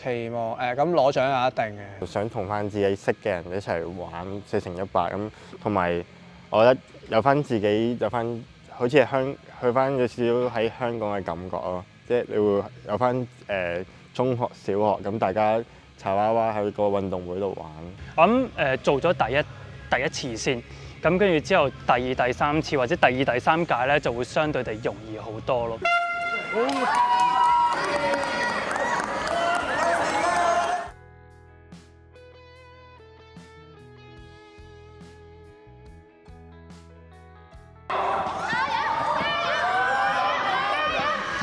期望咁攞獎係一定嘅，想同翻自己識嘅人一齊玩4乘100咁，同埋我覺得有翻自己好似係去翻有少少喺香港嘅感覺咯，即係你會有翻中學、小學咁大家柴娃娃喺個運動會度玩。我諗做咗第一次先，咁跟住之後第二、第三次或者第二、第三屆咧就會相對地容易好多咯。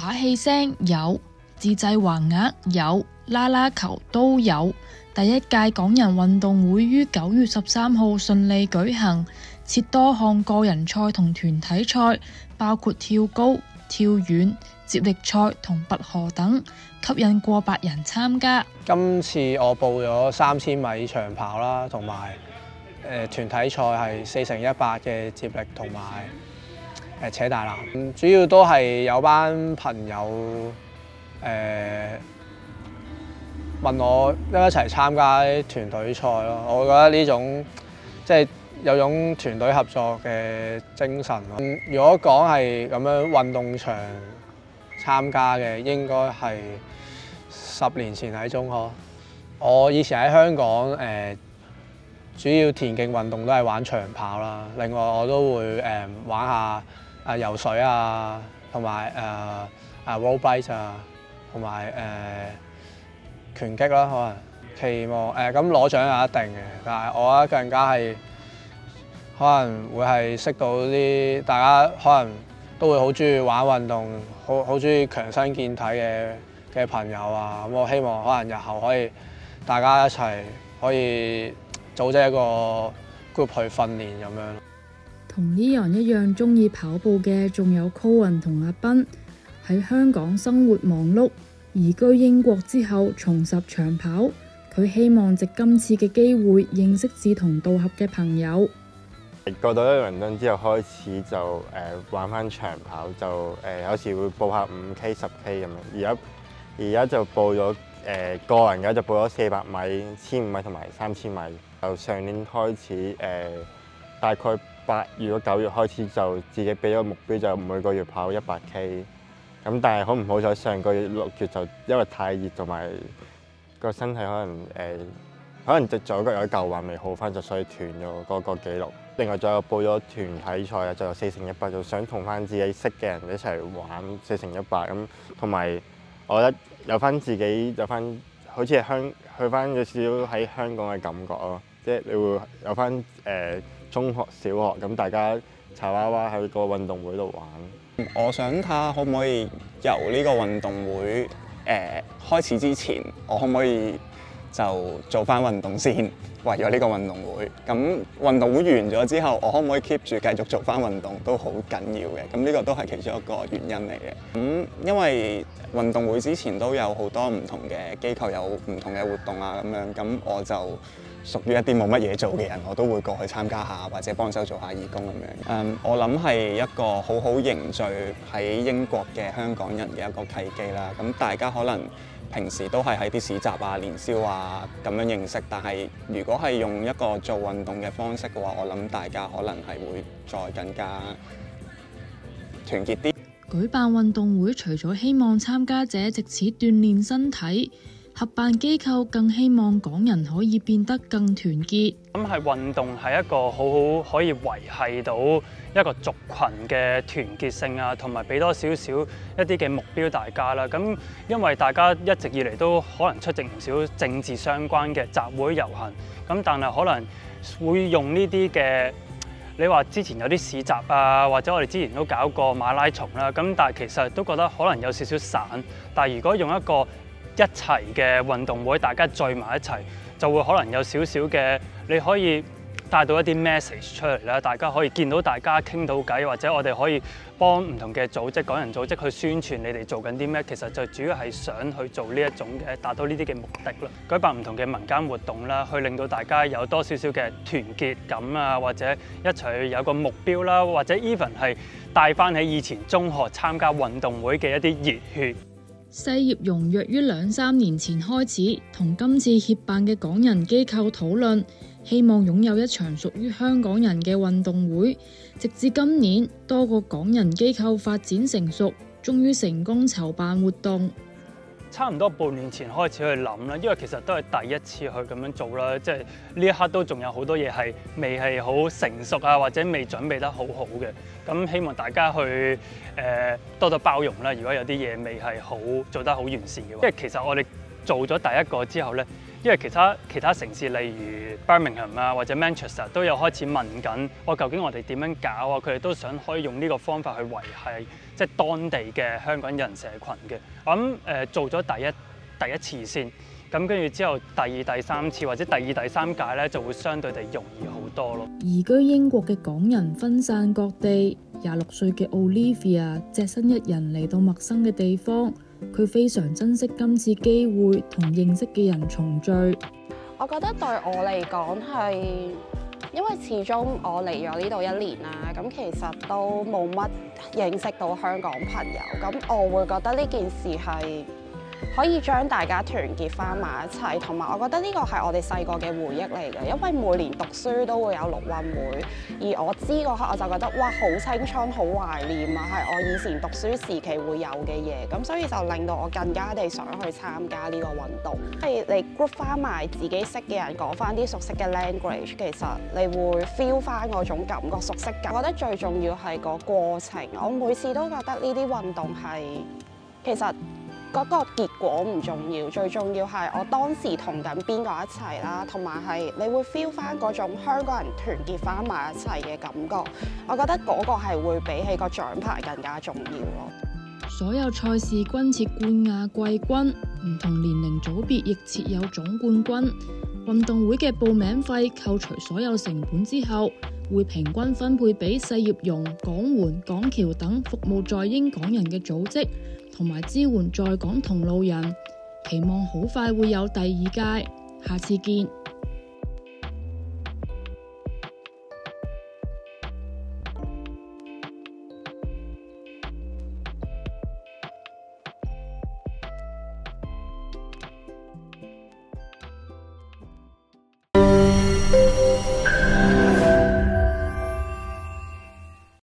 打氣聲有，自製橫額有，啦啦球都有。第一屆港人運動會於9月13號順利舉行，設多項個人賽同團體賽，包括跳高、跳遠、接力賽同拔河等，吸引過百人參加。今次我報咗3000米長跑啦，同埋團體賽係4乘100嘅接力同埋扯大纜。主要都係有班朋友問我一齊參加團隊賽咯，我覺得呢種即係有種團隊合作嘅精神咯。如果講係咁樣運動場參加嘅，應該係10年前喺中學。我以前喺香港主要田徑運動都係玩長跑啦，另外我都會玩下游水啊，同埋road bike 啊，同埋拳擊啦，可能期望咁攞獎係一定嘅，但係我覺得更加係可能會係識到啲大家可能都會好中意玩運動，好中意強身健體嘅朋友啊，咁我希望可能日後可以大家一齊可以組織一個 group 去訓練咁樣。同 Leon 一樣中意跑步嘅仲有 Cohen 同阿斌，喺香港生活忙碌。移居英國之後重拾長跑，佢希望藉今次嘅機會認識志同道合嘅朋友。過到咗倫敦之後開始就玩翻長跑，就有時會報下5K、10K 咁樣。而家就報咗個人嘅就報咗400米、1500米同埋3000米。由上年開始大概8月到9月開始就自己俾咗目標，就每個月跑100K。咁但係好唔好彩，上個月6月就因為太熱同埋個身體可能隻左腳有啲舊患未好翻，就所以斷咗嗰個紀錄。另外仲有報咗團體賽啊，就有4乘100，就想同翻自己識嘅人一齊玩4乘100咁，同埋我覺得有翻自己好似係去翻有少少喺香港嘅感覺咯，即係你會有翻中學、小學咁大家柴娃娃喺個運動會度玩。我想睇下可唔可以由呢個運動會開始之前，我可唔可以就做翻運動先，為咗呢個運動會。咁運動會完咗之後，我可唔可以 keep 住繼續做翻運動都好緊要嘅。咁呢個都係其中一個原因嚟嘅。咁因為運動會之前都有好多唔同嘅機構有唔同嘅活動啊，咁樣咁我就屬於一啲冇乜嘢做嘅人，我都會過去參加下或者幫手做下義工咁樣。我諗係一個好好凝聚喺英國嘅香港人嘅一個契機啦。咁大家可能平時都係喺啲市集啊、年宵啊咁樣認識，但係如果係用一個做運動嘅方式嘅話，我諗大家可能係會再更加團結啲。舉辦運動會除咗希望參加者藉此鍛鍊身體，合辦機構更希望港人可以變得更團結。咁係運動係一個好可以維繫到一個族群嘅團結性啊，同埋俾多少少一啲嘅目標大家啦。咁因為大家一直以嚟都可能出席唔少政治相關嘅集會遊行，咁但係可能會用呢啲嘅，你話之前有啲市集啊，或者我哋之前都搞過馬拉松啦，咁但係其實都覺得可能有少少散。但係如果用一個一齊嘅運動會，大家聚埋一齊，就會可能有少少嘅，你可以帶到一啲 message 出嚟啦。大家可以見到大家傾到偈，或者我哋可以幫唔同嘅組織、港人組織去宣傳你哋做緊啲咩。其實就主要係想去做呢一種嘅達到呢啲嘅目的啦。舉辦唔同嘅民間活動啦，去令到大家有多少少嘅團結感啊，或者一齊有個目標啦，或者 even 係帶翻起以前中學參加運動會嘅一啲熱血。細葉榕約於2-3年前開始同今次協辦嘅港人機構討論，希望擁有一場屬於香港人嘅運動會。直至今年，多個港人機構發展成熟，終於成功籌辦活動。差唔多半年前開始去諗啦，因為其實都係第一次去咁樣做啦，即係呢一刻都仲有好多嘢係未係好成熟啊，或者未準備得好好嘅。咁希望大家去多多包容啦。如果有啲嘢未係好做得好完善嘅話，因為其實我哋做咗第一個之後咧，因為其他城市例如 Birmingham 啊或者 Manchester 都有開始問緊，究竟我哋點樣搞啊？佢哋都想可以用呢個方法去維繫即係當地嘅香港人社群嘅。我諗做咗第一次先，咁跟住之後第二、第三次或者第二、第三屆咧就會相對地容易好多咯。移居英國嘅港人分散各地，26歲嘅 Olivia 隻身一人嚟到陌生嘅地方，佢非常珍惜今次機會同認識嘅人重聚。我覺得對我嚟講係，因為始終我嚟咗呢度1年啦，咁其實都冇乜認識到香港朋友，咁我會覺得呢件事係可以將大家團結翻埋一齊，同埋我覺得呢個係我哋細個嘅回憶嚟嘅，因為每年讀書都會有陸運會，而我知嗰刻我就覺得哇，好青春，好懷念啊，係我以前讀書時期會有嘅嘢，咁所以就令到我更加地想去參加呢個運動。係你 group 翻埋自己識嘅人，講翻啲熟悉嘅 language， 其實你會 feel 翻嗰種感覺、熟悉感。我覺得最重要係個過程，我每次都覺得呢啲運動係其實嗰個結果唔重要，最重要係我當時同緊邊個一齊啦，同埋係你會 feel 翻嗰種香港人團結翻埋一齊嘅感覺。我覺得嗰個係會比起個獎牌更加重要咯。所有賽事均設冠亞季軍，唔同年齡組別亦設有總冠軍。運動會嘅報名費扣除所有成本之後，會平均分配俾細葉榕、港援、港僑等服務在英港人嘅組織，同埋支援在港同路人。期望好快會有第2屆，下次見。